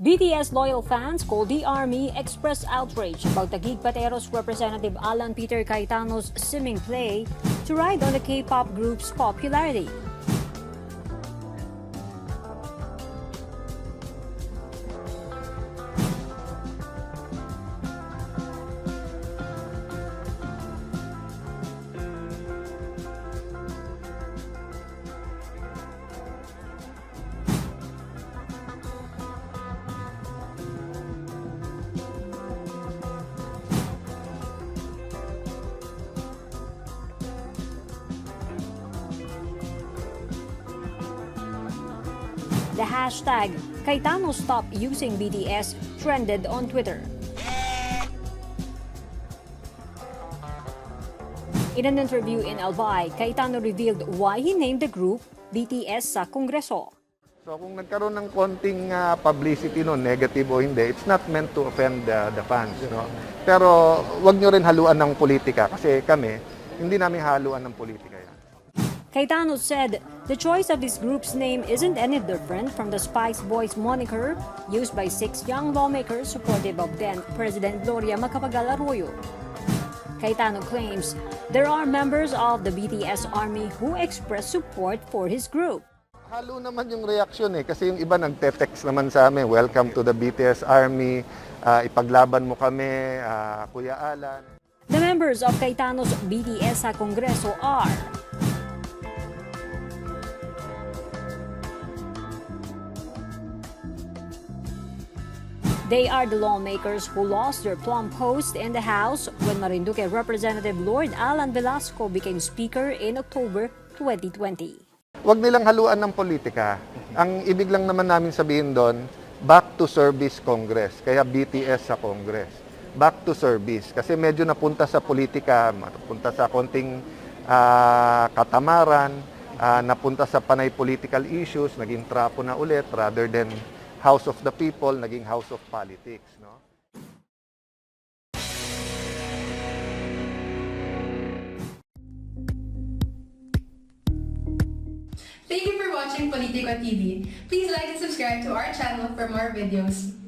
BTS loyal fans called the Army expressed outrage about the Pateros Representative AlanPeterCayetano's seeming play to ride on the K-pop group's popularity. The hashtag Cayetano Stop Using BTS trended on Twitter. In an interview in Albay, Cayetano revealed why he named the group BTS Sa Kongreso. So kung nagkaroon ng konting publicity no, negative o hindi, it's not meant to offend the fans. No? Pero wag nyo rin haluan ng politika kasi kami, hindi namin haluan ng politika yan. Cayetano said the choice of this group's name isn't any different from the Spice Boys moniker used by 6 young lawmakers supportive of then President Gloria Macapagal-Arroyo. Cayetano claims there are members of the BTS Army who express support for his group. Halo naman yung reaksyon kasi yung iba nagte-text naman sa amin, welcome to the BTS Army, ipaglaban mo kami, Kuya Alan. The members of Cayetano's BTS Sa Kongreso are They are the lawmakers who lost their plum post in the House when Marinduque Representative Lord Alan Velasco became Speaker in October 2020. Huwag nilang haluan ng politika. Ang ibig lang naman namin sabihin doon, back to service Congress. Kaya BTS sa Congress. Back to service. Kasi medyo napunta sa politika, napunta sa konting katamaran, napunta sa panay political issues, naging trapo na ulit rather than House of the People, naging House of Politics, no? Thank you for watching Politico TV. Please like and subscribe to our channel for more videos.